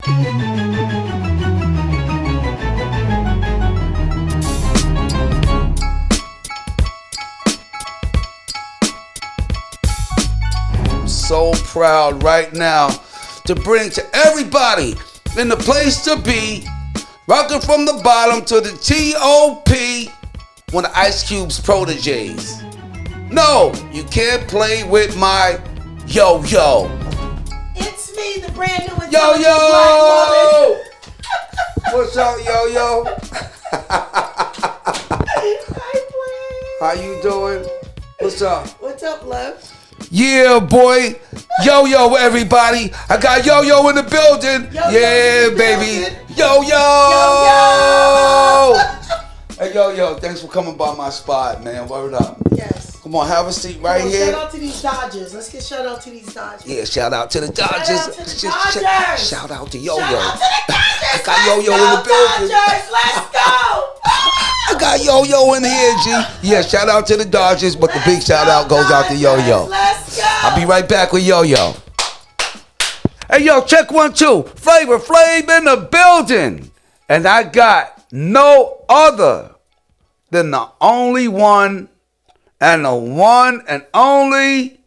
So proud right now to bring to everybody in the place to be, rocking from the bottom to the T.O.P., one of Ice Cube's proteges. No, you can't play with my yo-yo. It's me, the brand new Yo-yo! black woman. What's up, yo-yo? How you doing? What's up? What's up, love? Yeah, boy. Yo-yo, everybody. I got yo-yo in the building. Yeah, baby. Yo-yo. Hey, yo-yo, thanks for coming by my spot, man. Word up. Yes. Come on, have a seat right here. Shout out to these Dodgers. Let's get shout out to these Dodgers. Yeah, shout out to the Dodgers. Shout out to yo-yo. Shout out to the Dodgers. I got yo-yo in the building. Dodgers, let's go. I got yo-yo in here, G. Yeah, shout out to the Dodgers, but the big shout out goes out to yo-yo. Let's go. I'll be right back with yo-yo. Hey, yo, check 1, 2. Flavor Flav in the building. And I got no other than the only one and the one and only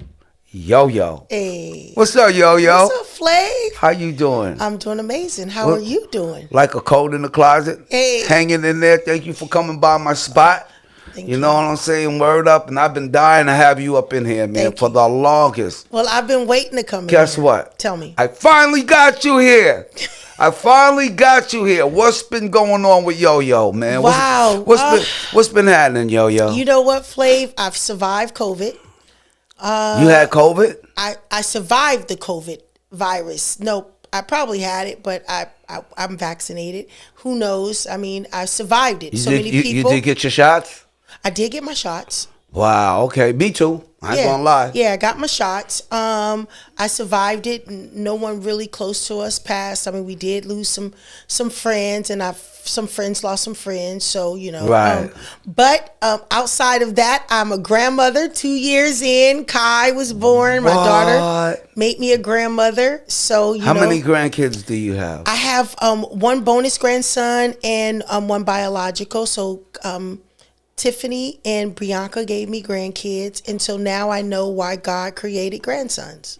yo-yo. Hey. What's up, yo-yo? What's up, Flav? How you doing? I'm doing amazing. How are you doing? Like a coat in the closet. Hey. Hanging in there. Thank you for coming by my spot. Thank you know what I'm saying? Word up. And I've been dying to have you up in here, man, for the longest. Well, I've been waiting to come in. Guess what? Tell me. I finally got you here. What's been going on with yo-yo, man? Wow. What's been happening, yo-yo? You know what, Flav? I've survived COVID. You had COVID? I survived the COVID virus. No, I probably had it, but I'm vaccinated. Who knows? I mean, I survived it. Many people. You did get your shots? I did get my shots. Wow. Okay. Me too. I ain't gonna lie. Yeah, I got my shots. I survived it. No one really close to us passed. I mean, we did lose some friends, and some friends lost some friends. So you know. Right. But outside of that, I'm a grandmother. 2 years in, Kai was born. My daughter made me a grandmother. So How many grandkids do you have? I have one bonus grandson and one biological. So Tiffany and Bianca gave me grandkids, and so now I know why God created grandsons.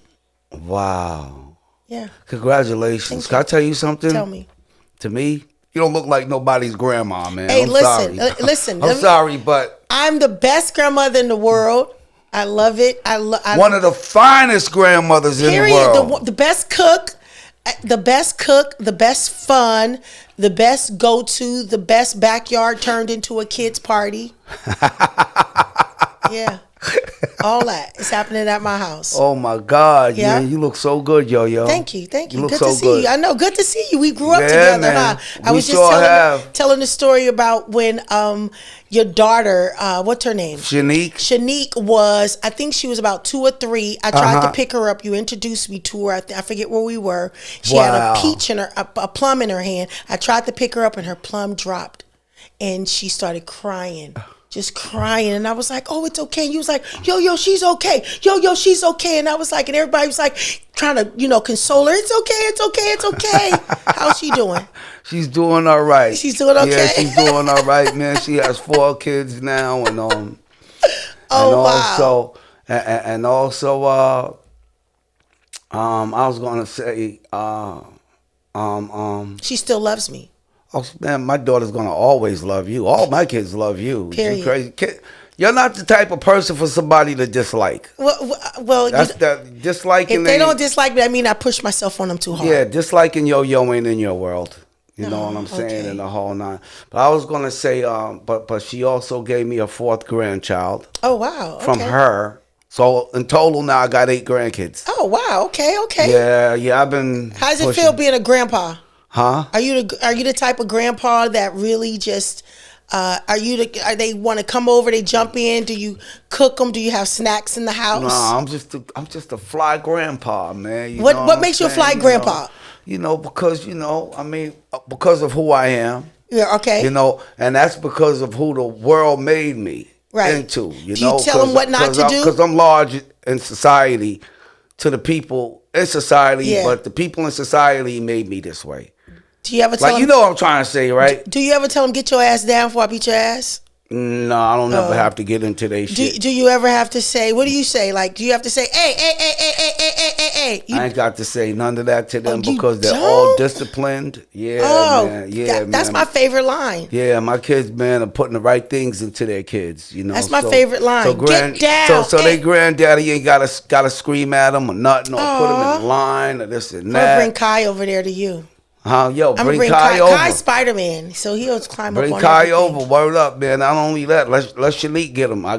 Wow. Yeah. Congratulations. Can I tell you something? Tell me. To me, you don't look like nobody's grandma, man. Hey, I'm listen, sorry. listen. I'm sorry, but I'm the best grandmother in the world. I love it. One of the finest grandmothers in the world. The best cook, the best fun, the best go-to, the best backyard turned into a kid's party. Yeah. All that is happening at my house. Oh my God, yeah. Man, you look so good, yo-yo. Thank you. You look Good so to see you. I know, good to see you. We grew up together, man. huh? I was just telling the story about when your daughter, what's her name? Shanique was, I think she was about 2 or 3. I tried to pick her up. You introduced me to her. I forget where we were. She had a peach in her, a plum in her hand. I tried to pick her up and her plum dropped, and she started crying. Just crying, and I was like, "Oh, it's okay." And he was like, "Yo, she's okay. Yo, she's okay." And I was like, and everybody was like, trying to, console her. It's okay. How's she doing? She's doing all right. She's doing okay. Yeah, she's doing all right, man. She has 4 kids now, and wow. I was gonna say, she still loves me. Oh man, my daughter's gonna always love you. All my kids love you. Period. You crazy? You're not the type of person for somebody to dislike. Well, that's disliking. If they don't dislike me, I mean I push myself on them too hard. Yeah, disliking yo-yo ain't in your world. You know what I'm saying? In the whole nine. But I was gonna say, but she also gave me a 4th grandchild. Oh wow! From her. So in total now I got 8 grandkids. Oh wow! Okay. Yeah. I've been. How does it feel being a grandpa? Huh? Are you the type of grandpa that really just are they want to come over, they jump in, do you cook them, do you have snacks in the house? No, I'm just a fly grandpa, man. What makes you a fly grandpa? Because because of who I am. Yeah, okay. And that's because of who the world made me into. Do you tell them what not to do? Because I'm large in society to the people in society, but the people in society made me this way. Do you ever tell them, you know what I'm trying to say, right? Do you ever tell them, get your ass down before I beat your ass? No, I don't ever have to get into their shit. Do you ever have to say, what do you say? Like, do you have to say, hey? I ain't got to say none of that to them because they're all disciplined. Yeah, man. Yeah, that's my favorite line. Yeah, my kids, man, are putting the right things into their kids. You know, that's my favorite line. So get down. So they granddaddy ain't gotta scream at them or nothing or put them in line or this and that. I'll bring Kai over there to you. Yo, bring Kai over. Kai's Spider-Man, so he'll climb up on Kai everything. over. Word up, man. Not only that, let Shanique get him. I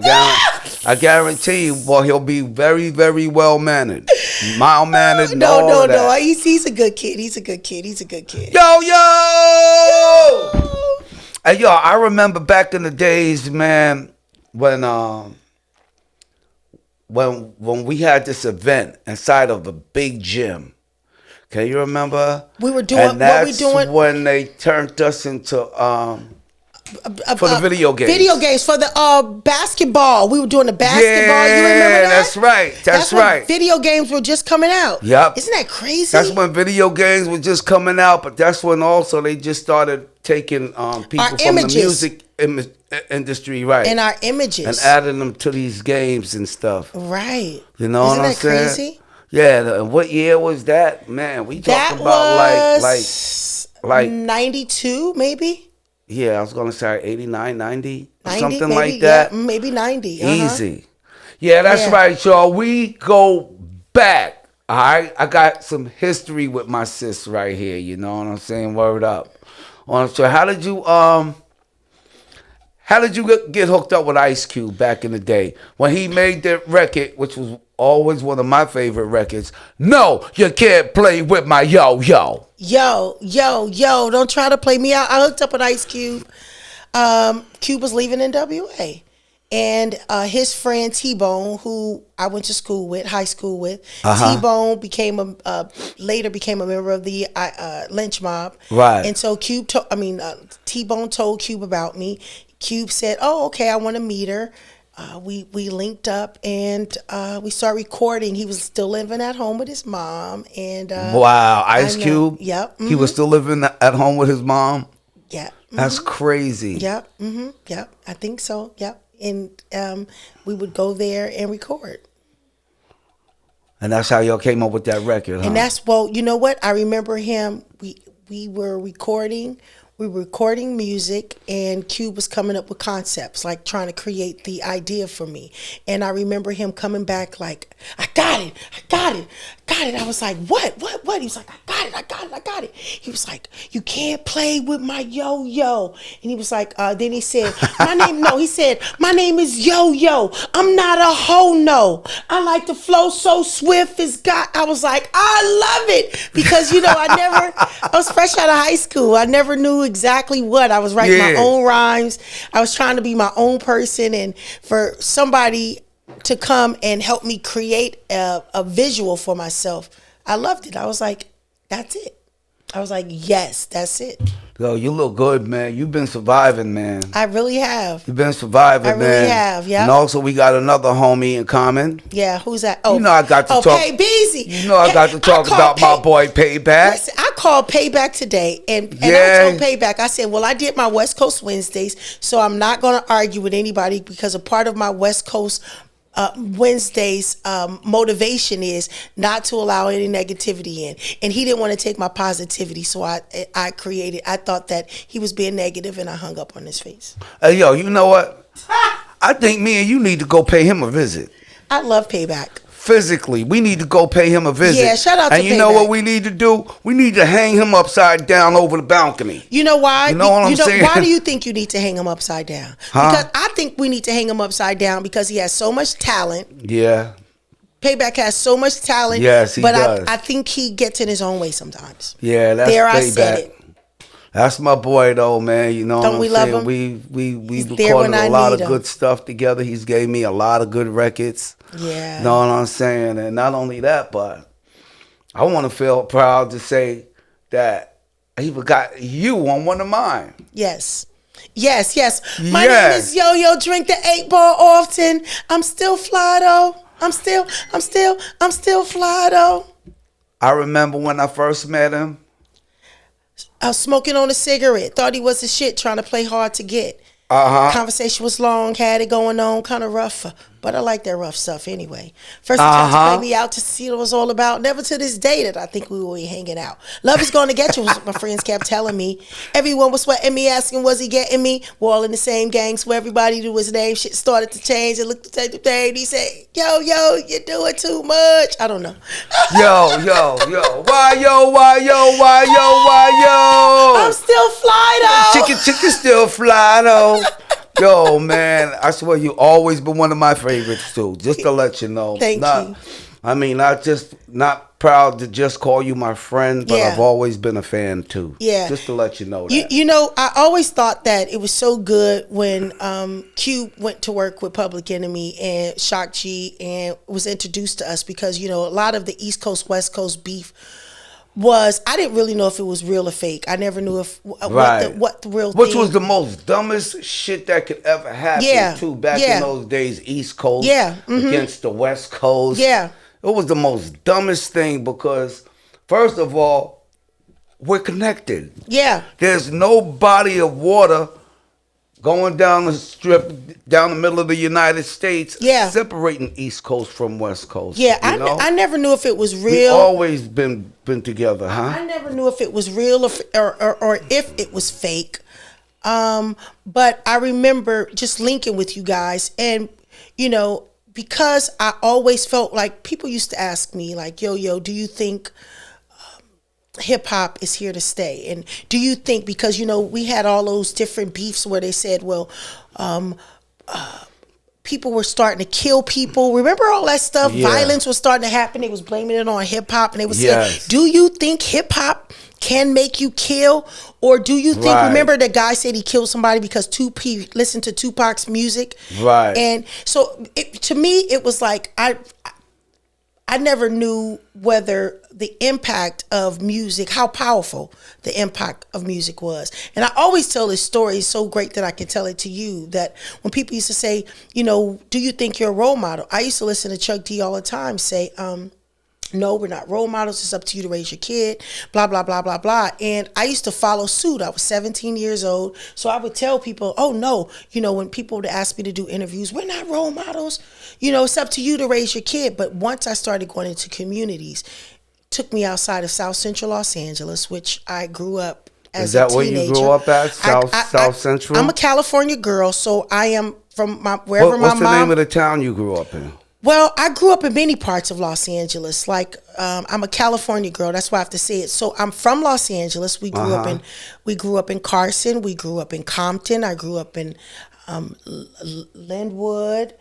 guarantee you, boy, he'll be very, very well mannered, mild mannered. No. He's a good kid. He's a good kid. Yo. Hey, yo, I remember back in the days, man, when we had this event inside of a big gym. Can you remember? We were doing and that's when they turned us into for the video games. Video games for the basketball. We were doing the basketball. Yeah, you remember that? That's right. That's right. When video games were just coming out. Yep. Isn't that crazy? That's when video games were just coming out, but that's when also they just started taking people from the music industry, right? And our images. And adding them to these games and stuff. Right. You know what I'm saying? Isn't that crazy? Yeah, what year was that? Man, we talked about like 92 maybe? Yeah, I was going to say 89, 90, something maybe, like that. Yeah, maybe 90. Easy. Yeah, that's right, y'all. We go back. All right, I got some history with my sis right here. You know what I'm saying? Word up. So how did you get hooked up with Ice Cube back in the day when he made that record, which was always one of my favorite records? No, you can't play with my yo. Don't try to play me out. I hooked up with Ice Cube. Cube was leaving NWA. And his friend T-Bone, who I went to school with, high school with, T-Bone later became a member of the Lynch Mob. Right. And so T-Bone told Cube about me. Cube said, "Oh, okay, I want to meet her." We linked up and we started recording. He was still living at home with his mom. And wow, Ice Cube. Yep. Mm-hmm. He was still living at home with his mom. Yeah. Mm-hmm. That's crazy. Yep. Mm-hmm. Yep. I think so. Yep. And we would go there and record. And that's how y'all came up with that record, huh? And you know what? I remember him. We were recording. We were recording music, and Cube was coming up with concepts, like trying to create the idea for me. And I remember him coming back like, I got it. I was like, what? He was like, I got it. He was like, you can't play with my yo-yo. And he was like, then he said, my name is Yo-Yo. I'm not a ho-no. I like to flow so swift as God. I was like, I love it. Because, I was fresh out of high school. I never knew exactly what. I was writing my own rhymes. I was trying to be my own person, and for somebody to come and help me create a visual for myself, I loved it. I was like, that's it. I was like, yes, that's it. Yo, you look good, man. You've been surviving, man. I really have. You've been surviving, man. I really have, yeah. And also, we got another homie in common. Yeah, who's that? Oh, I got to talk. Hey, Beezy. I got to talk about my boy Payback. Listen, I called Payback today, and I told Payback, I said, well, I did my West Coast Wednesdays, so I'm not going to argue with anybody, because a part of my West Coast Wednesday's motivation is not to allow any negativity in, and he didn't want to take my positivity, so I thought that he was being negative, and I hung up on his face. Hey, yo, you know what? I think me and you need to go pay him a visit. I love Payback. Physically, we need to go pay him a visit. Yeah, shout out to Payback. And you know what we need to do? We need to hang him upside down over the balcony. You know why? You know what I'm saying? Why do you think you need to hang him upside down? Huh? Because I think we need to hang him upside down because he has so much talent. Yeah. Payback has so much talent. Yes, he does. But I think he gets in his own way sometimes. Yeah, that's Payback. I said it. That's my boy, though, man. You know Don't what I'm we saying? love him? We recorded a lot of good stuff together. He's gave me a lot of good records. Yeah. You know what I'm saying? And not only that, but I want to feel proud to say that I even got you on one of mine. Yes. My name is Yo-Yo. Drink the 8-ball often. I'm still fly, though. I'm still fly, though. I remember when I first met him. I was smoking on a cigarette. Thought he was the shit, trying to play hard to get. Conversation was long, had it going on, kind of rough. But I like that rough stuff anyway. First he tried to play me out to see what it was all about. Never to this day that I think we will be hanging out. Love is going to get you, was what my friends kept telling me. Everyone was sweating me, asking, was he getting me? We're all in the same gang, so everybody knew his name. Shit started to change. It looked the same thing. He said, yo, you're doing too much. I don't know. Yo. Why, yo? I'm still fly, though. Chicken still fly, though. Yo, man, I swear you always been one of my favorites too. Just to let you know. Thank you. I mean, not proud to just call you my friend, but I've always been a fan too. Yeah. Just to let you know that. You know, I always thought that it was so good when Q went to work with Public Enemy and Shock G and was introduced to us because, you know, a lot of the East Coast, West Coast beef was, I didn't really know if it was real or fake. I never knew if what the real thing. Which was the most dumbest shit that could ever happen too back in those days, East Coast against the West Coast. Yeah. It was the most dumbest thing because, first of all, we're connected. Yeah. There's no body of water going down the strip, down the middle of the United States, separating East Coast from West Coast. Yeah, I never knew if it was real. We've always been together, huh? I never knew if it was real or if it was fake. But I remember just linking with you guys, and you know, because I always felt like people used to ask me, like, yo, do you think hip hop is here to stay? And do you think, because, you know, we had all those different beefs where they said, well, people were starting to kill people. Remember all that stuff? Yeah. Violence was starting to happen. They was blaming it on hip hop, and they was saying, do you think hip hop can make you kill? Or do you think, remember the guy said he killed somebody because he listened to Tupac's music? Right. And so to me, it was like, I never knew whether the impact of music, how powerful the impact of music was. And I always tell this story, it's so great that I can tell it to you, that when people used to say, you know, do you think you're a role model? I used to listen to Chuck D all the time say, no, we're not role models. It's up to you to raise your kid, blah, blah, blah, blah, blah. And I used to follow suit. I was 17 years old. So I would tell people, oh, no, you know, when people would ask me to do interviews, we're not role models. You know, it's up to you to raise your kid. But once I started going into communities, took me outside of South Central Los Angeles, which I grew up as a teenager. Is that where you grew up at, South Central? I'm a California girl, so I am from wherever my mom... What's the name of the town you grew up in? Well, I grew up in many parts of Los Angeles. Like, I'm a California girl. That's why I have to say it. So I'm from Los Angeles. We grew up in Carson. We grew up in Compton. I grew up in Linwood.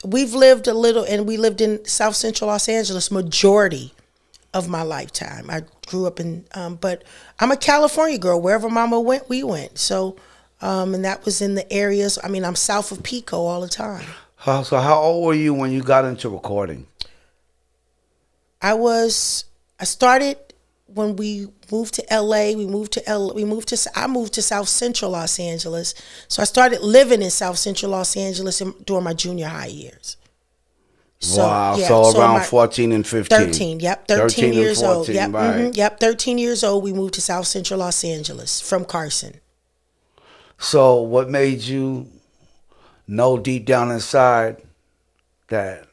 We've lived a little, and we lived in South Central Los Angeles majority of my lifetime. I grew up in, but I'm a California girl. Wherever mama went, we went. So, and that was in the areas. I mean, I'm south of Pico all the time. So how old were you when you got into recording? I started when we moved to LA. I moved to South Central Los Angeles. So I started living in South Central Los Angeles during my junior high years. So, wow. Yeah, so around 14 and 15. 13, yep. 13 years 14, old. Yep. Right. Mm-hmm, yep. 13 years old, we moved to South Central Los Angeles from Carson. So what made you know deep down inside that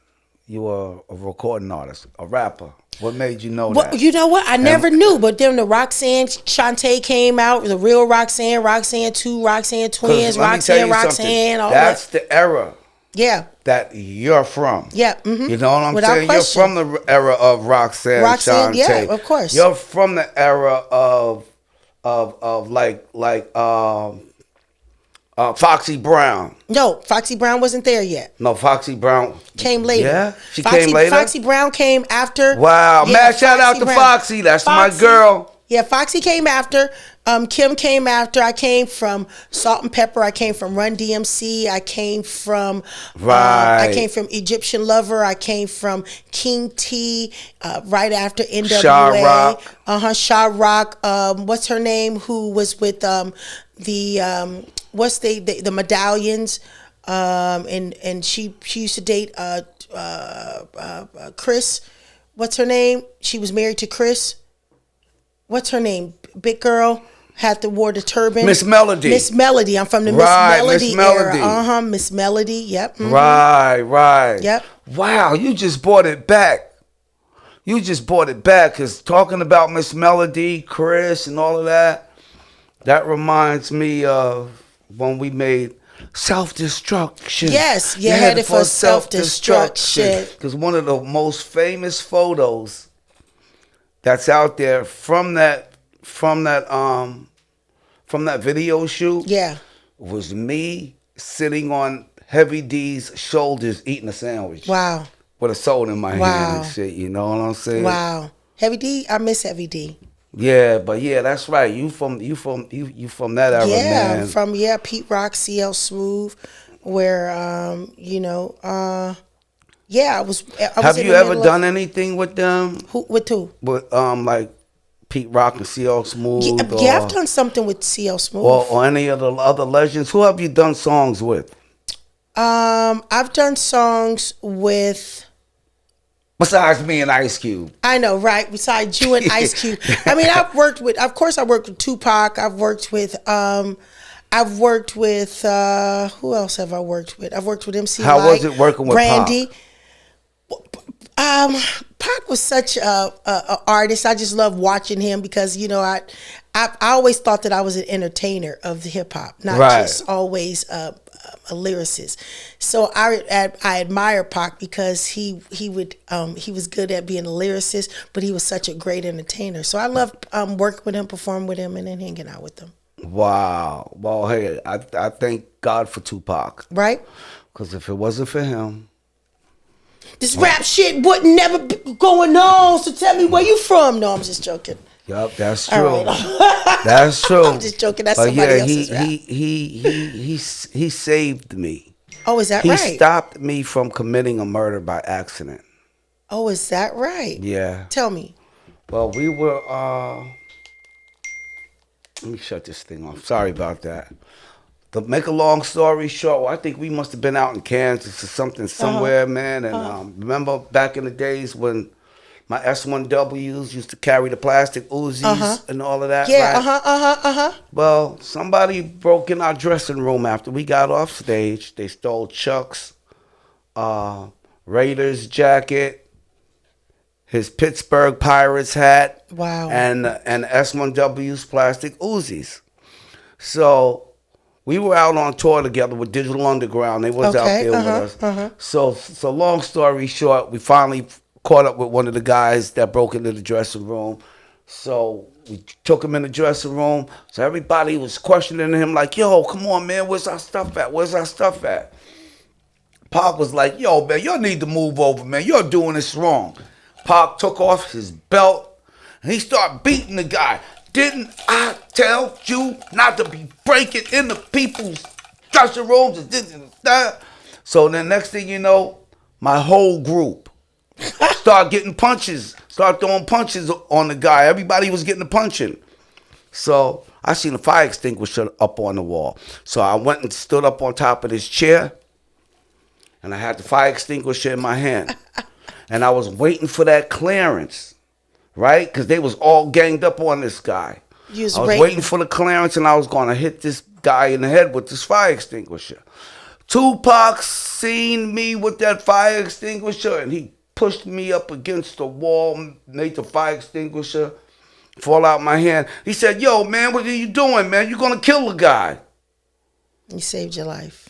you were a recording artist, a rapper? What made you know that? You know what? I never knew. But then the Roxanne Shantae came out, the real Roxanne, Roxanne 2, Roxanne Twins, Roxanne, all that's that. The era. Yeah. That you're from. Yeah. Mm-hmm. You know what I'm Without saying? question. You're from the era of Roxanne Shantae. Yeah, of course. You're from the era of like Foxy Brown. No, Foxy Brown wasn't there yet. No, Foxy Brown came later. Yeah, she came later. Foxy Brown came after. Wow, yeah, man! Shout out to Foxy. That's my girl. Yeah, Foxy came after. Kim came after. I came from Salt and Pepper. I came from Run DMC. I came from I came from Egyptian Lover. I came from King T. Right after NWA. Sha Rock. What's her name? Who was with the Medallions? And she used to date Chris. what's her name? She was married to Chris. What's her name? Big girl. Wore the turban. Miss Melody. Miss Melody. I'm from the Miss Melody era. Miss Melody. Yep. Mm-hmm. Right. Yep. Wow, you just brought it back. Because talking about Miss Melody, Chris, and all of that, that reminds me of when we made Self-Destruction. Yes, you're headed for self-destruction. Because one of the most famous photos that's out there from that video shoot, was me sitting on Heavy D's shoulders eating a sandwich. Wow. With a soda in my hand and shit, you know what I'm saying? Wow. Heavy D, I miss Heavy D. Yeah, but that's right. You from that era, man. From Pete Rock, CL Smooth, where I was. Have you ever done anything with them? With who? With like Pete Rock and CL Smooth. I've done something with CL Smooth. Or any of the other legends. Who have you done songs with? I've done songs with. Besides me and Ice Cube. I know, right? Besides you and Ice Cube. I mean, I worked with Tupac. I've worked with who else have I worked with? I've worked with MC How was it working with Brandy. Pac was such a artist. I just love watching him because, I always thought that I was an entertainer of the hip hop, not just always a lyricist. So I admire Pac because he was good at being a lyricist, but he was such a great entertainer. So I love working with him, performing with him, and then hanging out with him. Wow. Well, hey, I thank God for Tupac. Right? Because if it wasn't for him, this rap shit would never be going on. So tell me where you from. No, I'm just joking. Yup, that's true. Right. That's true. I'm just joking. That's somebody else's rap. He saved me. Oh, is that right? He stopped me from committing a murder by accident. Oh, is that right? Yeah. Tell me. Well, we were. Let me shut this thing off. Sorry about that. To make a long story short, I think we must have been out in Kansas or something somewhere, man. And remember back in the days when my S1Ws used to carry the plastic Uzis and all of that, right? Well, somebody broke in our dressing room after we got off stage. They stole Chuck's Raiders jacket, his Pittsburgh Pirates hat, and S1W's plastic Uzis. So we were out on tour together with Digital Underground. They was out there with us. So long story short, we finally caught up with one of the guys that broke into the dressing room. So we took him in the dressing room. So everybody was questioning him like, yo, come on, man, where's our stuff at? Where's our stuff at? Pac was like, yo, man, you need to move over, man. You're doing this wrong. Pac took off his belt and he started beating the guy. Didn't I tell you not to be breaking into people's dressing rooms and this and that? So then next thing you know, my whole group started getting punches, started throwing punches on the guy. Everybody was getting a punching. So I seen a fire extinguisher up on the wall. So I went and stood up on top of this chair and I had the fire extinguisher in my hand. And I was waiting for that clearance. Right? Because they was all ganged up on this guy. I was waiting for the clearance and I was going to hit this guy in the head with this fire extinguisher. Tupac seen me with that fire extinguisher and he pushed me up against the wall, made the fire extinguisher fall out my hand. He said, yo, man, what are you doing, man? You're going to kill the guy. He saved your life.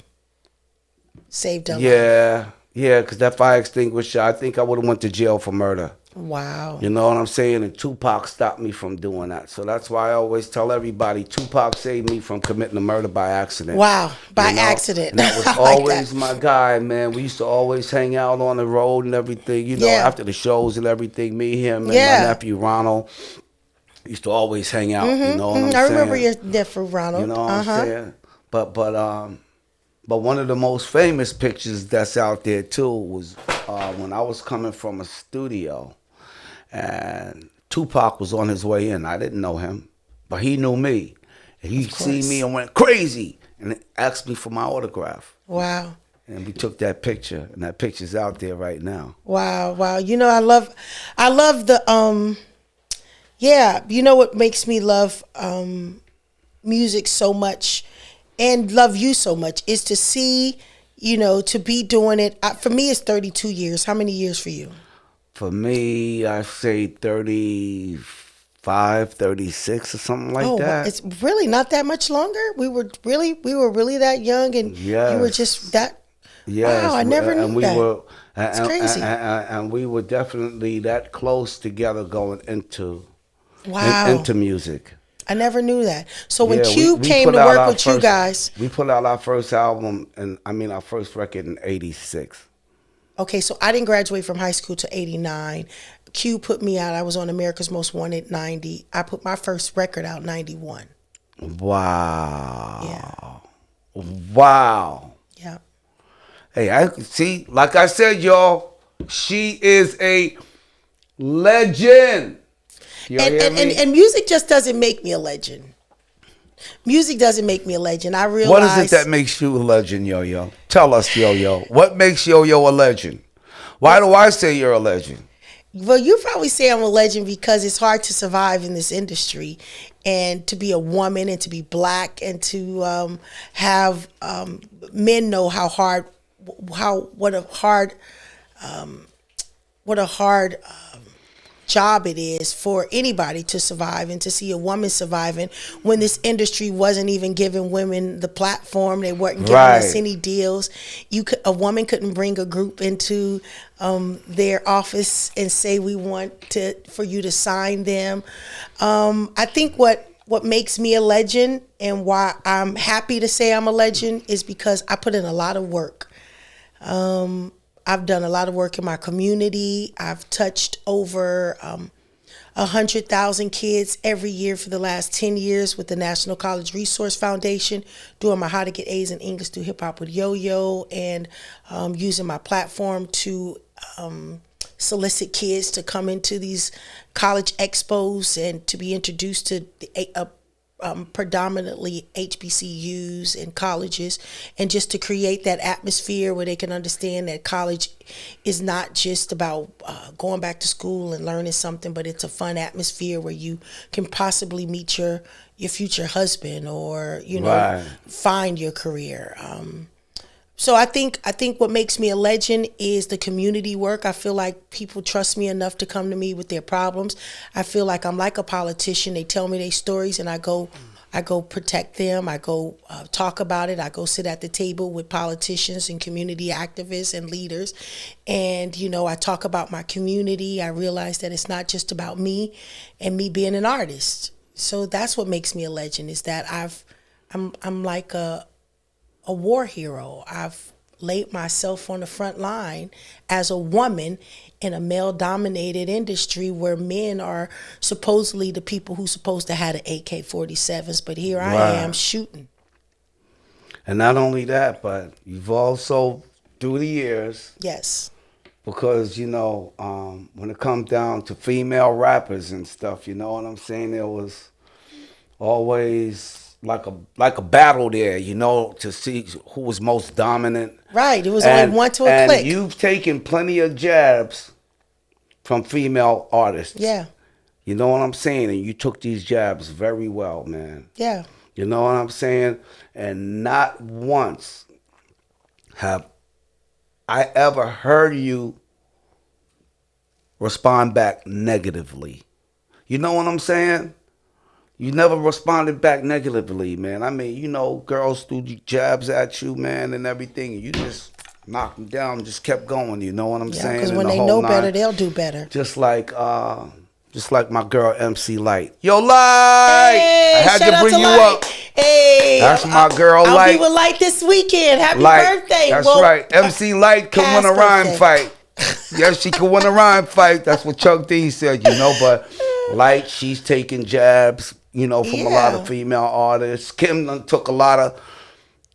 Saved your life. Yeah, because that fire extinguisher, I think I would have went to jail for murder. Wow. You know what I'm saying? And Tupac stopped me from doing that. So that's why I always tell everybody, Tupac saved me from committing a murder by accident. Wow, by accident. And that was always my guy, man. We used to always hang out on the road and everything, you know, after the shows and everything. Me, him, and my nephew Ronald used to always hang out, you know what I'm saying? I remember your nephew Ronald. You know what I'm saying? But one of the most famous pictures that's out there, too, was when I was coming from a studio. And Tupac was on his way in. I didn't know him, but he knew me. And he seen me and went crazy and asked me for my autograph. Wow. And we took that picture, and that picture's out there right now. Wow. You know, I love the you know what makes me love music so much and love you so much is to see, you know, to be doing it. For me, it's 32 years. How many years for you? For me, I say 35, 36 or something like that. It's really not that much longer. We were really that young, and you were just that. Yes. Wow, I never knew that. It's crazy. And we were definitely that close together going into music. I never knew that. So when Q came to work with you guys, we put out our first album, our first record in '86. Okay, so I didn't graduate from high school till '89. Q put me out. I was on America's Most Wanted '90. I put my first record out '91. Wow. Yeah. Wow. Yeah. Hey, I see. Like I said, y'all, she is a legend. And music just doesn't make me a legend. Music doesn't make me a legend. I realize. What is it that makes you a legend, Yo-Yo? Tell us, Yo-Yo. What makes Yo-Yo a legend? Why do I say you're a legend? Well, you probably say I'm a legend because it's hard to survive in this industry, and to be a woman and to be black and to have men know what a hard job it is for anybody to survive, and to see a woman surviving when this industry wasn't even giving women the platform. They weren't giving us any deals. A woman couldn't bring a group into their office and say, we want for you to sign them. I think what makes me a legend and why I'm happy to say I'm a legend is because I put in a lot of work. I've done a lot of work in my community. I've touched over 100,000 kids every year for the last 10 years with the National College Resource Foundation, doing my How to Get A's in English through Hip Hop with Yo-Yo, and using my platform to solicit kids to come into these college expos and to be introduced to predominantly HBCUs and colleges, and just to create that atmosphere where they can understand that college is not just about going back to school and learning something, but it's a fun atmosphere where you can possibly meet your future husband or find your career. So I think what makes me a legend is the community work. I feel like people trust me enough to come to me with their problems. I feel like I'm like a politician. They tell me their stories, and I go protect them. I go talk about it. I go sit at the table with politicians and community activists and leaders. And, I talk about my community. I realize that it's not just about me and me being an artist. So that's what makes me a legend, is that I'm like a war hero. I've laid myself on the front line as a woman in a male-dominated industry where men are supposedly the people who's supposed to have the AK-47s, but here I am shooting. And not only that, but you've also, through the years, yes, because when it comes down to female rappers and stuff, you know what I'm saying, there was always like a battle there, to see who was most dominant. Right. It was only one to a click. And you've taken plenty of jabs from female artists. Yeah. You know what I'm saying? And you took these jabs very well, man. Yeah. You know what I'm saying? And not once have I ever heard you respond back negatively. You know what I'm saying? You never responded back negatively, man. I mean, girls threw jabs at you, man, and everything. And you just knocked them down and just kept going. You know what I'm saying? Because when they know better, they'll do better. Just like my girl MC Light. Yo, Light! Hey, I had to bring you Light. Up. Hey, that's my girl, Light. Light. I'll be with Light this weekend. Happy birthday. That's right. MC Light can win a rhyme fight. Yes, she can win a rhyme fight. That's what Chuck D said, but Light, she's taking jabs, from a lot of female artists.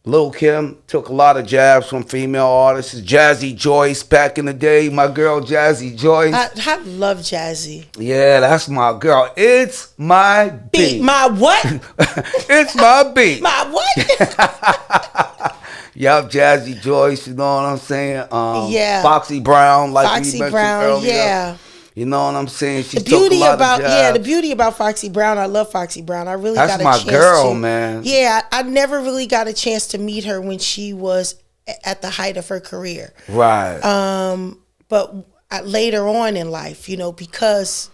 Lil' Kim took a lot of jabs from female artists. Jazzy Joyce back in the day, my girl Jazzy Joyce. I love Jazzy. Yeah, that's my girl. It's my beat. My what? It's my beat. My what? Yup, Jazzy Joyce, you know what I'm saying? Foxy Brown, like Foxy we mentioned Brown, earlier. Yeah. You know what I'm saying? She the beauty about Foxy Brown, I love Foxy Brown. I really got a chance to. That's my girl, man. Yeah, I never really got a chance to meet her when she was at the height of her career. Right. But later on in life, because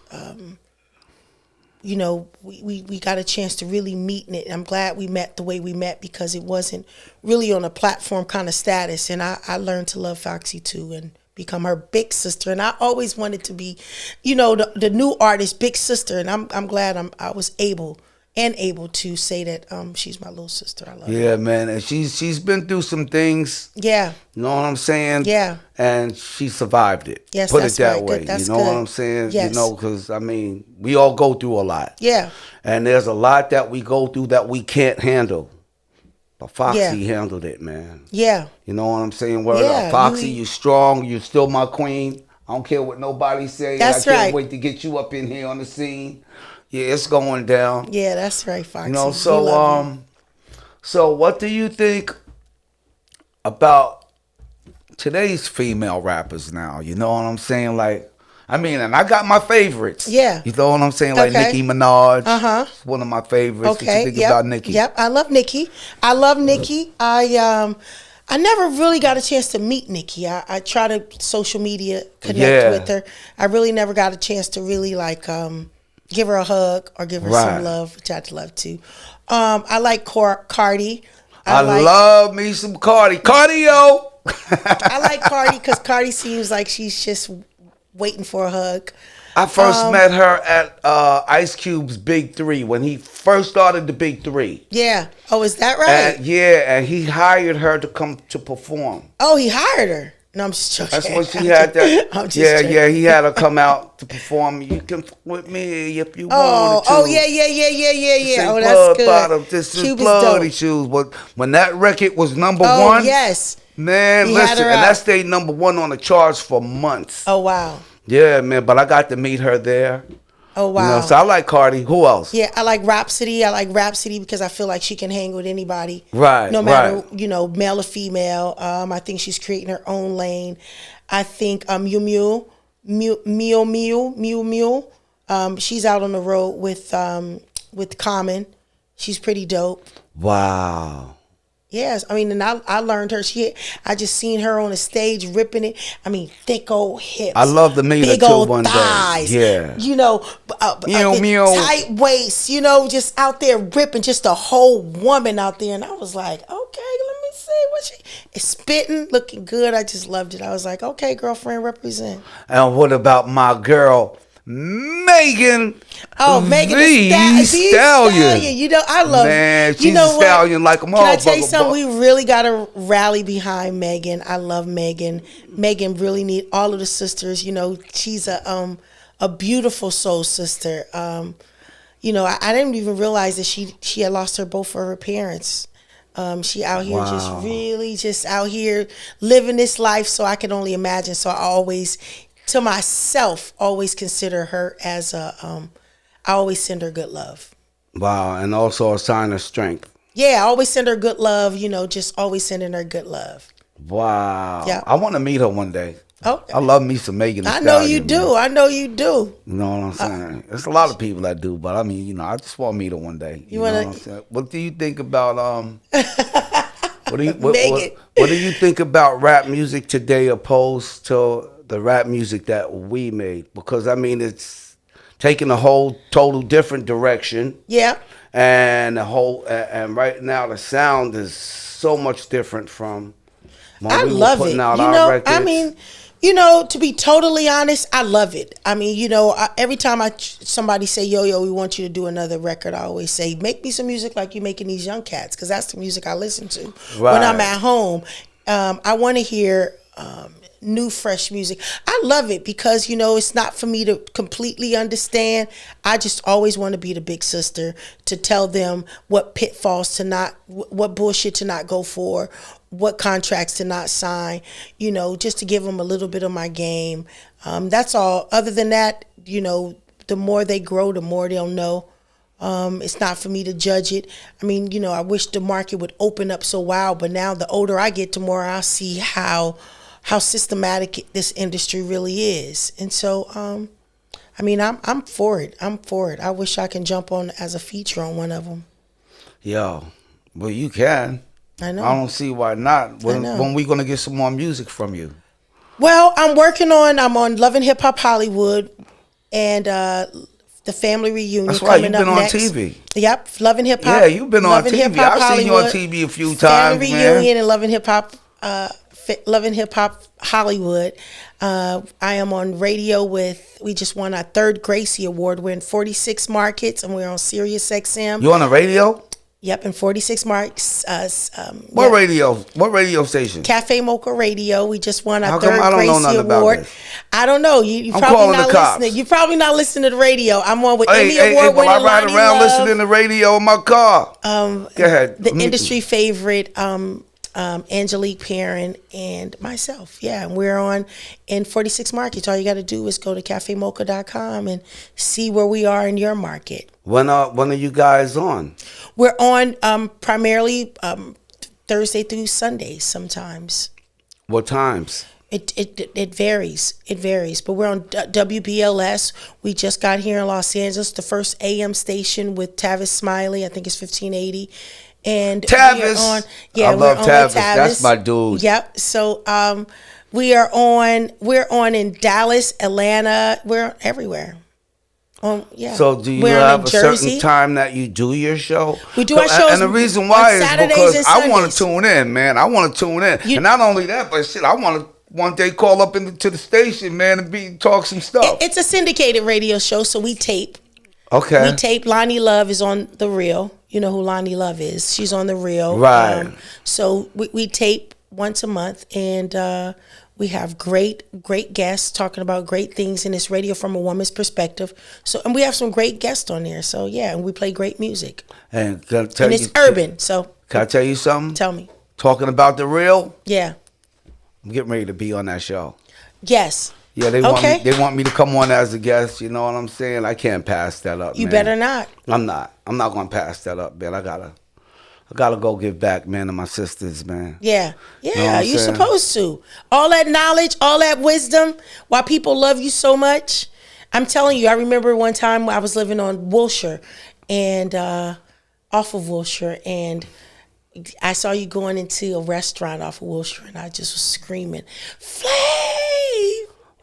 we got a chance to really meet, and I'm glad we met the way we met because it wasn't really on a platform kind of status, and I learned to love Foxy too and become her big sister. And I always wanted to be, the new artist, big sister, and I'm glad I was able to say that she's my little sister. I love her. Yeah, man, and she's been through some things. Yeah. You know what I'm saying? Yeah. And she survived it. Yes, Put that's it that right. way. Good. That's you know good. what I'm saying? Yes. Because we all go through a lot. Yeah. And there's a lot that we go through that we can't handle. But Foxy handled it, man. Yeah. You know what I'm saying? Foxy, you strong. You still my queen. I don't care what nobody says. That's I can't wait to get you up in here on the scene. Yeah, it's going down. Yeah, that's right, Foxy. So what do you think about today's female rappers now? You know what I'm saying? And I got my favorites. Yeah. You know what I'm saying? Like Nicki Minaj. Uh-huh. One of my favorites. Okay. What you think about Nicki? Yep. I love Nicki. I never really got a chance to meet Nicki. I try to social media connect with her. I really never got a chance to really give her a hug or give her some love, which I'd love to. I like Cardi. I love me some Cardi. Cardio. I like Cardi because Cardi seems like she's just waiting for a hug. I first met her at Ice Cube's Big 3 when he first started the Big 3. Yeah. Oh, is that right? And he hired her to come to perform. Oh, he hired her. No, I'm just joking. That's what she had that. Yeah, he had her come out to perform. You can with me if you want to. Oh, yeah. Oh, that's good. Bottom. This is Bloody Shoes. When that record was number one. Yes. Man, listen, and that stayed number one on the charts for months. Oh, wow. Yeah, man, but I got to meet her there. Oh, wow. So I like Cardi. Who else? Yeah, I like Rhapsody. I like Rhapsody because I feel like she can hang with anybody. Right. No matter, male or female. I think she's creating her own lane. I think Miu Miu. She's out on the road with Common. She's pretty dope. Wow. Yes, and I learned her. I just seen her on the stage ripping it. Thick old hips. I love the meet her too one thighs, day. Yeah. Tight waist. Just out there ripping, just a whole woman out there. And I was like, okay, let me see what she is spitting, looking good. I just loved it. I was like, okay, girlfriend, represent. And what about my girl, Megan? Oh, Megan the Stallion. I love. Man, she's a stallion like a motherfucker. Can I tell you something? We really got to rally behind Megan. I love Megan. Megan really need all of the sisters. She's a beautiful soul sister. I didn't even realize that she had lost both of her parents. She out here just out here living this life. So I can only imagine. So I always, to myself, always consider her as I always send her good love. Wow, and also a sign of strength. Yeah, I always send her good love, just always sending her good love. Wow. Yeah. I want to meet her one day. Oh, I love me some Megan Thee Stallion. I know you do. I know you do. You know what I'm saying? There's a lot of people that do, but I just want to meet her one day. You know what I'm saying? What do you think about what do you think about rap music today opposed to the rap music that we made? Because it's taking a whole total different direction. Yeah. And and right now the sound is so much different from when we were putting out our records. To be totally honest, I love it. Every time somebody say, yo, we want you to do another record, I always say, make me some music like you're making these young cats, because that's the music I listen to when I'm at home. I want to hear new, fresh music. I love it because, it's not for me to completely understand. I just always want to be the big sister to tell them what pitfalls what bullshit to not go for, what contracts to not sign, just to give them a little bit of my game. That's all. Other than that, the more they grow, the more they'll know. It's not for me to judge it. I mean, I wish the market would open up so wild, but now the older I get, the more I see how systematic this industry really is. And so, I mean, I'm for it. I'm for it. I wish I can jump on as a feature on one of them. Yo, well, you can. I know. I don't see why not. When we gonna get some more music from you? Well, I'm on Love and Hip Hop Hollywood, and the family reunion. That's right. Coming You've been up on next. TV. Yep, Love and Hip Hop. Yeah, you've been on TV. I've seen you on TV a few times. Family reunion and Love and Hip Hop. Love and Hip Hop Hollywood. I am on radio we just won our 3rd Gracie Award. We're in 46 markets, and we're on Sirius XM. You on the radio? Yep, in 46 markets. What radio? What radio station? Cafe Mocha Radio. We just won our 3rd I don't know Gracie nothing Award. About this? I don't know. You probably not listening. You probably not listening to the radio. I'm on with Emmy Award winner I ride around listening to radio in my car. Go ahead. The industry favorite. Angelique Perrin and myself. Yeah, and we're on in 46 markets. All you got to do is go to cafemocha.com and see where we are in your market. When are you guys on? We're on primarily Thursday through Sundays sometimes. What times? It varies. It varies. But we're on WBLS. We just got here in Los Angeles, the first AM station with Tavis Smiley. I think it's 1580. And Tavis, I love Tavis. That's my dude. Yep. So we're on in Dallas, Atlanta. We're everywhere. Yeah. So do you have a certain time that you do your show? We do our shows, and the reason why is because I want to tune in, man. I want to tune in, and not only that, but shit, I want to one day call up into the station, man, and talk some stuff. It's a syndicated radio show, so we tape. Okay. We tape. Lonnie Love is on The Real. You know who Lonnie Love is. She's on The Real. Right. So we tape once a month, and we have great guests talking about great things in this radio from a woman's perspective. So, and we have some great guests on there. So, yeah, and we play great music. And it's urban. So, can I tell you something? Tell me. Talking about The Real? Yeah. I'm getting ready to be on that show. Yes. Yeah, they want me to come on as a guest. You know what I'm saying? I can't pass that up. You better not. I'm not gonna pass that up, man. I gotta go give back, man, to my sisters, man. Yeah, you're supposed to. All that knowledge, all that wisdom, why people love you so much. I'm telling you, I remember one time I was living on Wilshire, and off of Wilshire, and I saw you going into a restaurant off of Wilshire, and I just was screaming, Flav!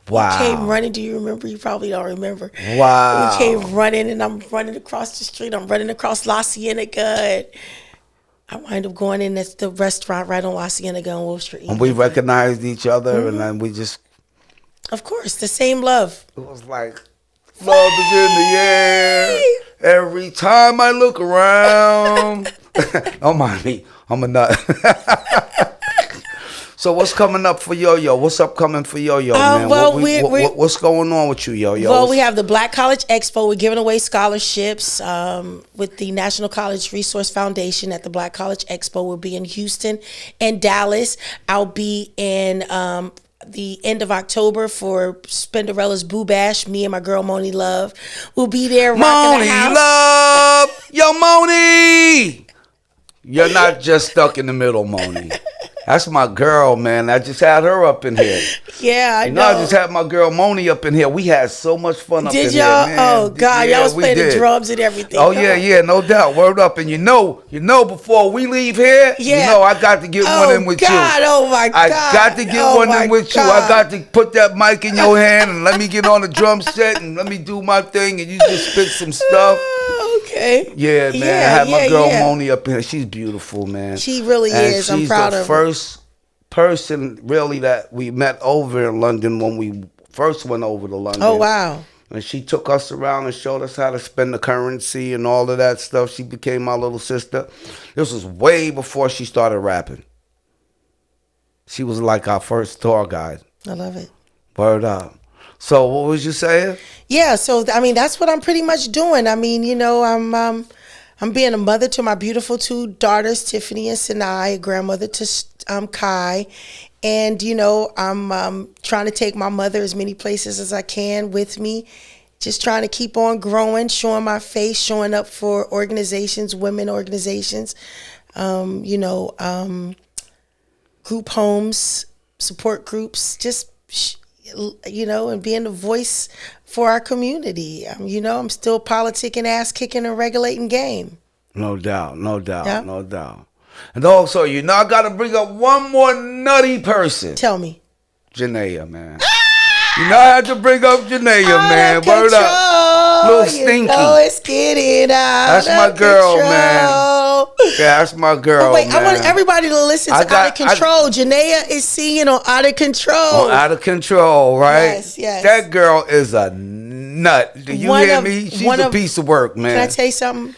Wow. We came running. Do you remember? You probably don't remember. Wow. We came running, and I'm running across the street. I'm running across La Cienega. And I wind up going in at the restaurant right on La Cienega on Wall Street. And we recognized each other, and then we just... Of course, the same love. It was like, love is in the air. Every time I look around. Don't mind me. I'm a nut. So what's coming up for Yo-Yo? What's upcoming for Yo-Yo, man? Well, what's going on with you, Yo-Yo? Well, we have the Black College Expo. We're giving away scholarships with the National College Resource Foundation at the Black College Expo. We'll be in Houston and Dallas. I'll be in the end of October for Spenderella's Boo Bash. Me and my girl Moni Love will be there rocking the house. Love! Yo, Moni! You're not just stuck in the middle, Moni. That's my girl, man. I just had her up in here. Yeah, I know. I just had my girl Moni up in here. We had so much fun up in here, man. Oh, God. Y'all was playing the drums and everything. Oh, yeah, no doubt. Word up. And you know, before we leave here, I got to get one in with you. Oh, my God. I got to get one in with you. I got to put that mic in your hand and let me get on the drum set and let me do my thing and you just spit some stuff. Okay. Yeah, man. I had my girl Moni up here. She's beautiful, man. She really is. I'm proud of her. She's the first person really that we met over in London when we first went over to London. Oh, wow. And she took us around and showed us how to spend the currency and all of that stuff. She became my little sister. This was way before she started rapping. She was like our first tour guide. I love it. Word up. So what was you saying? Yeah, so I mean that's what I'm pretty much doing. I mean, you know, I'm being a mother to my beautiful two daughters, Tiffany and Sinai, a grandmother to Kai, and you know, I'm trying to take my mother as many places as I can with me, just trying to keep on growing, showing my face, showing up for organizations, women organizations, group homes, support groups, just, and being the voice for our community. I'm still politicking, ass kicking, and regulating game. No doubt. And also, I got to bring up one more nutty person. Tell me. Janaea, man. I had to bring up Janaea, man. Word up. Little stinky. It's getting out. That's my girl, man. Yeah, that's my girl, wait, man. I want everybody to listen to Out of Control. Janaea is singing on Out of Control. Out of Control, right? Yes. That girl is a nut. Do you hear me? She's a piece of work, man. Can I tell you something?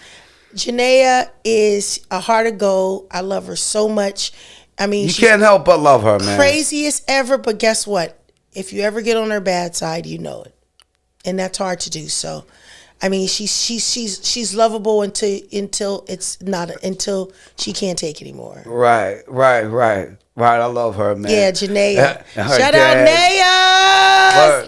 Janaea is a heart of gold. I love her so much. You can't help but love her, man. Craziest ever, but guess what? If you ever get on her bad side, you know it, and that's hard to do. So, she's lovable until it's not until she can't take anymore. Right. I love her, man. Yeah, Janaea. Shout out, Naya.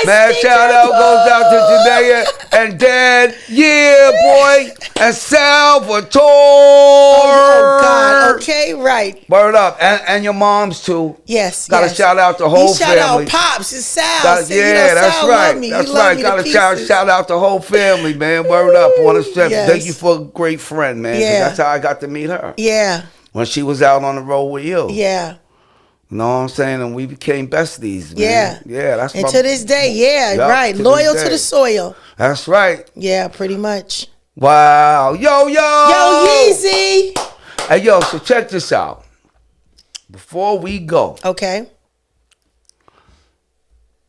Man, shout out goes out to Janaea and Dad. Yeah, boy. And Salvatore. Oh, God. Okay, right. Word up. And your moms, too. Yes. Got to shout out the whole family. Shout out Pops and Sal. That's right. That's right. Got to shout out the whole family, man. Word up. Thank you for a great friend, man. Yeah. That's how I got to meet her. Yeah. When she was out on the road with you. Yeah. You know what I'm saying? And we became besties, man. Yeah. Yeah, that's and to this day, right. Loyal to the soil. That's right. Yeah, pretty much. Wow. Yo, Yeezy. Hey, so check this out. Before we go. Okay.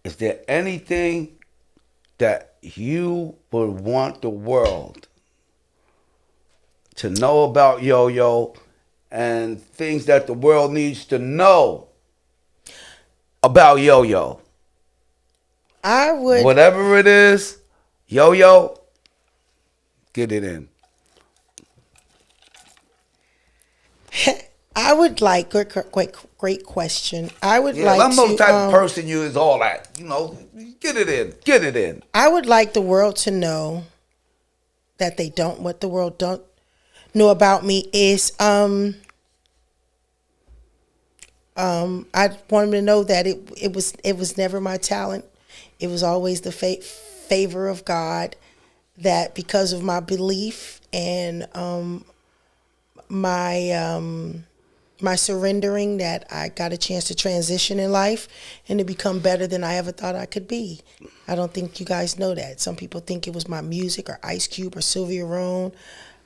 Is there anything that you would want the world to know about Yo and things that the world needs to know about Yo? I would. Whatever it is, Yo, get it in. I would like, great question. I would like I'm the type of person you is all that. Get it in. I would like the world to know that what the world don't know about me is, I want them to know that it was never my talent. It was always the favor of God, that because of my belief and my surrendering, that I got a chance to transition in life and to become better than I ever thought I could be. I don't think you guys know that. Some people think it was my music or Ice Cube or Sylvia Rhone.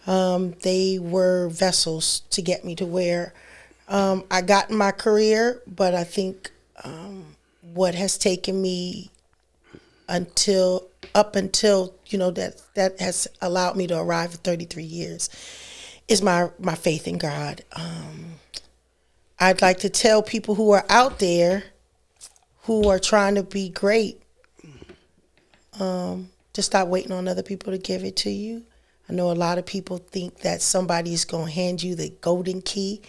They were vessels to get me to where I got in my career, but I think what has taken me up until that has allowed me to arrive at 33 years is my faith in God. I'd like to tell people who are out there who are trying to be great, to stop waiting on other people to give it to you. I know a lot of people think that somebody's going to hand you the golden key.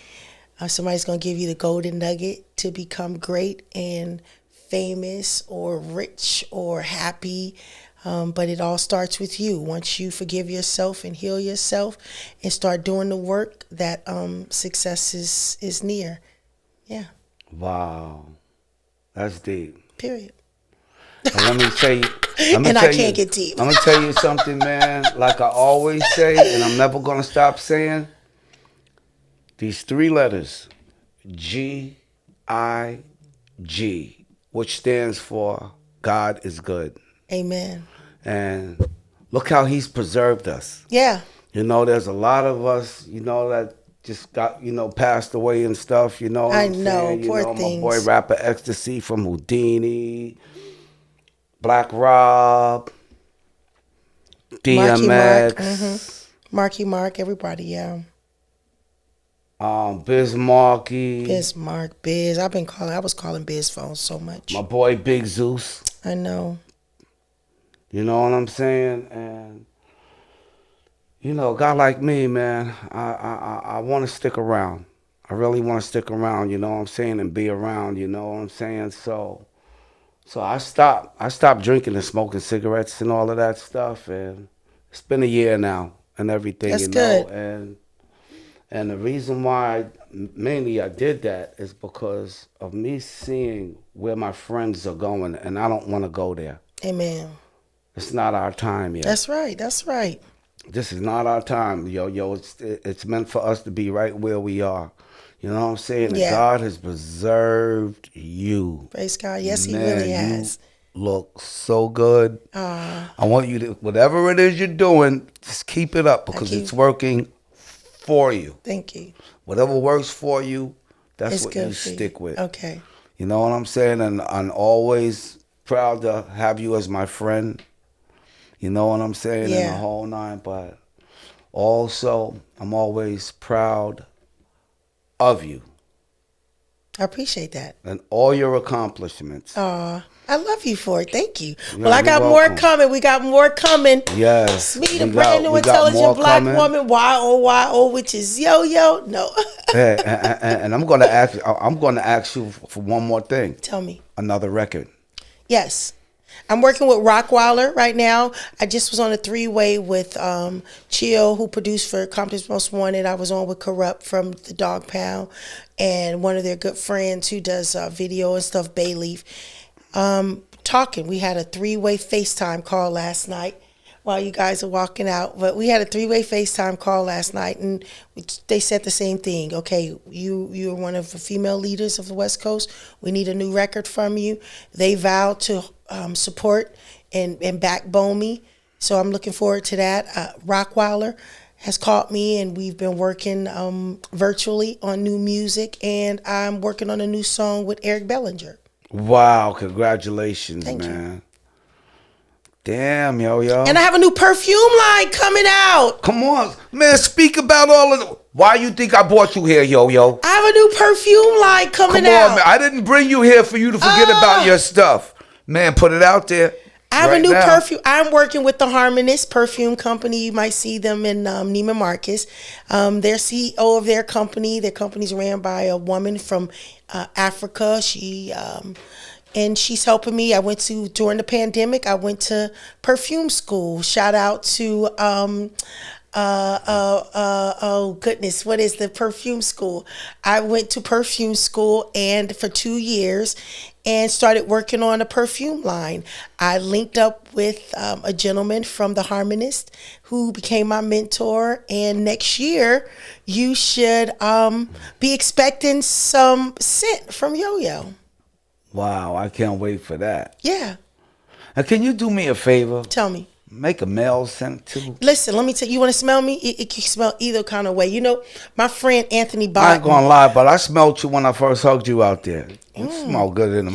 Somebody's going to give you the golden nugget to become great and famous or rich or happy. But it all starts with you. Once you forgive yourself and heal yourself and start doing the work, that success is near. Yeah. Wow. That's deep. Period. And let me tell you. I can't get deep. I'm going to tell you something, man. Like I always say, and I'm never going to stop saying, these three letters, G-I-G, which stands for God is good. Amen. And look how he's preserved us. Yeah. There's a lot of us, that just got, passed away and stuff, what I I'm know, saying? poor things. My boy rapper Ecstasy from Houdini, Black Rob, DMX. Marky Mark, everybody, yeah. Biz Markie. Bismarck, Biz. I was calling Biz phone so much. My boy Big Zeus. I know. You know what I'm saying? And a guy like me, man, I want to stick around. I really want to stick around, you know what I'm saying, and be around, you know what I'm saying? So So I stopped drinking and smoking cigarettes and all of that stuff, and it's been a year now and everything. That's you good. know, and the reason why mainly I did that is because of me seeing where my friends are going, and I don't want to go there. Amen. It's not our time yet. That's right. That's right. This is not our time, yo. It's meant for us to be right where we are. You know what I'm saying? Yeah. And God has preserved you. Praise God. Yes, Man, He really has. You look so good. I want you to, whatever it is you're doing, just keep it up because it's working for you. Thank you. Whatever works for you, that's it's what you for stick with. Okay. You know what I'm saying? And I'm always proud to have you as my friend. You know what I'm saying? Yeah. In the whole nine. But also, I'm always proud of you. I appreciate that. And all your accomplishments. I love you for it. Thank you. Yeah, well, I got more coming. We got more coming. Yes. Meet a brand new intelligent black woman, YOYO, which is yo-yo. No. and I'm going to ask you for one more thing. Tell me. Another record. Yes. I'm working with Rockweiler right now. I just was on a 3-way with Chill, who produced for Compton's Most Wanted. I was on with Corrupt from the Dog Pound, and one of their good friends who does video and stuff, Bayleaf. Talking. We had a 3-way FaceTime call last night while you guys are walking out. But we had a 3-way FaceTime call last night, and they said the same thing. Okay, you're one of the female leaders of the West Coast. We need a new record from you. They vowed to support and backbone me. So I'm looking forward to that. Rockweiler has called me, and we've been working virtually on new music, and I'm working on a new song with Eric Bellinger. Wow, congratulations, Thank man. You. Damn, yo. And I have a new perfume line coming out. Come on, man, speak about all of it. Why you think I brought you here, yo? I have a new perfume line coming out. Come on, man. I didn't bring you here for you to forget about your stuff. Man, put it out there. I have a new perfume. I'm working with the Harmonist Perfume Company. You might see them in Neiman Marcus. They're CEO of their company. Their company's ran by a woman from Africa. And she's helping me. During the pandemic, I went to perfume school. Shout out to, oh goodness, what is the perfume school? I went to perfume school and for 2 years and started working on a perfume line. I linked up with a gentleman from the Harmonist who became my mentor. And next year, you should be expecting some scent from Yo-Yo. Wow, I can't wait for that. Yeah. And can you do me a favor? Tell me. Make a male scent too. Listen, let me tell you. You want to smell me? It can smell either kind of way. You know, my friend Anthony Biden. I ain't gonna lie, but I smelled you when I first hugged you out there. You smell good in the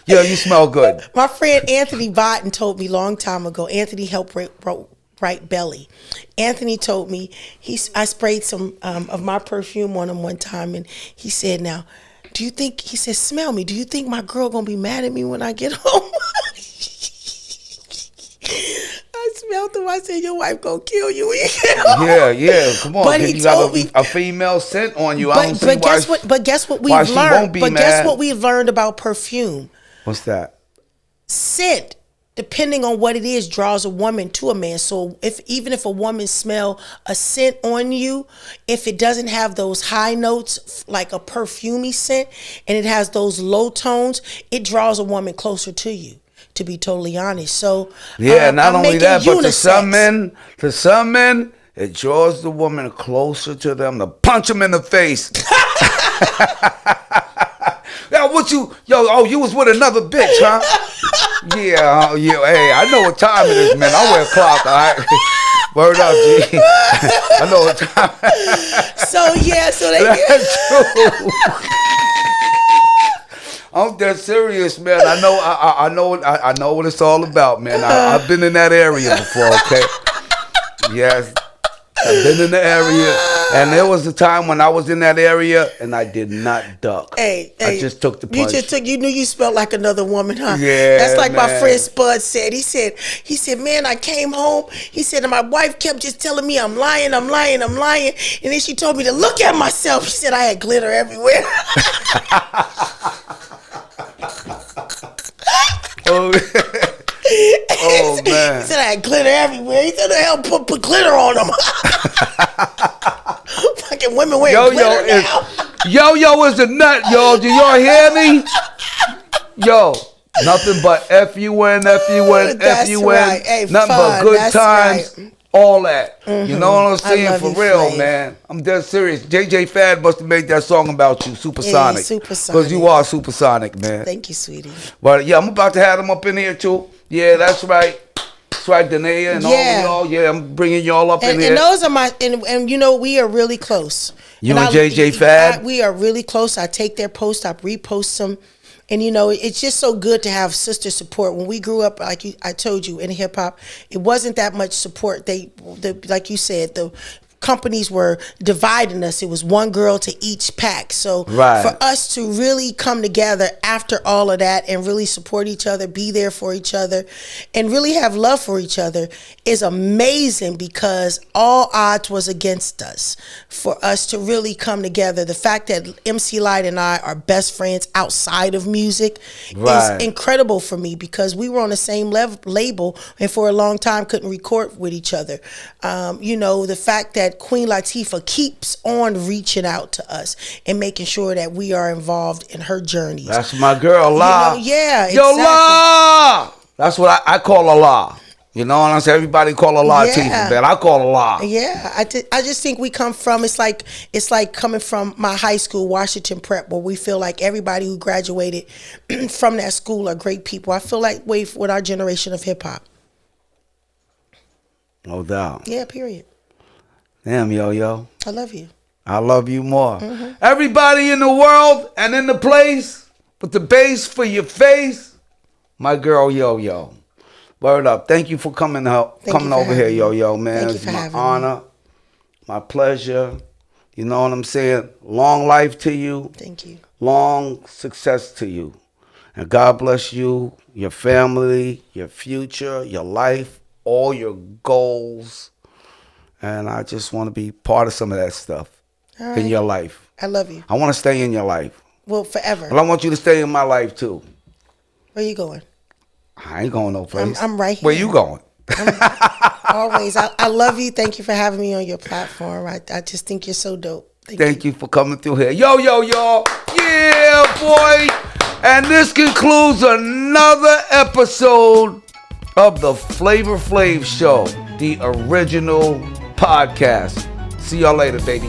Yeah, you smell good. My friend Anthony Biden told me a long time ago. Anthony helped write Belly. Anthony told me I sprayed some of my perfume on him one time, and he said, "Now, do you think?" He said, "Smell me. Do you think my girl gonna be mad at me when I get home?" I smelled him. I said, "Your wife gonna kill you." Yeah. Come on. But he told me a female scent on you. But guess what we've learned. Guess what we've learned about perfume. What's that? Scent, depending on what it is, draws a woman to a man. So even if a woman smell a scent on you, if it doesn't have those high notes like a perfumey scent, and it has those low tones, it draws a woman closer to you. To be totally honest, so yeah, not only that, but to some men, it draws the woman closer to them to punch them in the face. You was with another bitch, huh? Yeah. Hey, I know what time it is, man. I wear a clock, all right? Word up, G. I know what time. So that's true. I'm dead serious, man. I know what it's all about, man. I've been in that area before, okay? Yes, I've been in the area. And there was a time when I was in that area and I did not duck. I just took the punch. You knew you smelled like another woman, huh? Yeah, that's like my friend Spud said. He said, man, I came home. He said, and my wife kept just telling me I'm lying. And then she told me to look at myself. She said I had glitter everywhere. Oh man! He said I had glitter everywhere. He said, "Hell, put glitter on them." Fucking women wearing glitter now. Yo is a nut, yo. Do y'all hear me? Yo, nothing but F-U-N. Right. Hey, nothing but good times. Right. All that. Mm-hmm. You know what I'm saying? For real, man. I'm dead serious. JJ Fad must have made that song about you, Supersonic. Supersonic. Because you are supersonic, man. Thank you, sweetie. But yeah, I'm about to have them up in here too. Yeah, that's right. That's right, Danae and all of y'all. Yeah, I'm bringing y'all up in here. And those are my, and you know, we are really close. You and JJ Fad? We are really close. I take their posts, I repost them. And, you know, it's just so good to have sister support. When we grew up, like I told you, in hip-hop, it wasn't that much support. Like you said, the companies were dividing us. It was one girl to each pack. So for us to really come together after all of that and really support each other, be there for each other, and really have love for each other is amazing, because all odds was against us. For us to really come together, the fact that MC Lyte and I are best friends outside of music is incredible for me, because we were on the same label and for a long time couldn't record with each other. You know, the fact that Queen Latifah keeps on reaching out to us and making sure that we are involved in her journeys. That's my girl, La. You know, yeah, Yo, exactly. La! That's what I call a La. You know what I'm saying? Everybody call a Latifah, man. I call a La. Yeah, I just think we come from, it's like coming from my high school, Washington Prep, where we feel like everybody who graduated from that school are great people. I feel like with our generation of hip-hop. No doubt. Yeah, period. Damn, yo. I love you. I love you more. Mm-hmm. Everybody in the world and in the place, put the bass for your face. My girl, yo. Word up. Thank you for coming over here, yo, man. It's my honor, my pleasure. You know what I'm saying? Long life to you. Thank you. Long success to you. And God bless you, your family, your future, your life, all your goals. And I just want to be part of some of that stuff in your life. I love you. I want to stay in your life. Well, forever. But I want you to stay in my life, too. Where you going? I ain't going no place. I'm right here. Where you going? Always. I love you. Thank you for having me on your platform. I just think you're so dope. Thank you for coming through here. Yo, y'all. Yeah, boy. And this concludes another episode of the Flavor Flav Show, the original podcast. See y'all later, baby.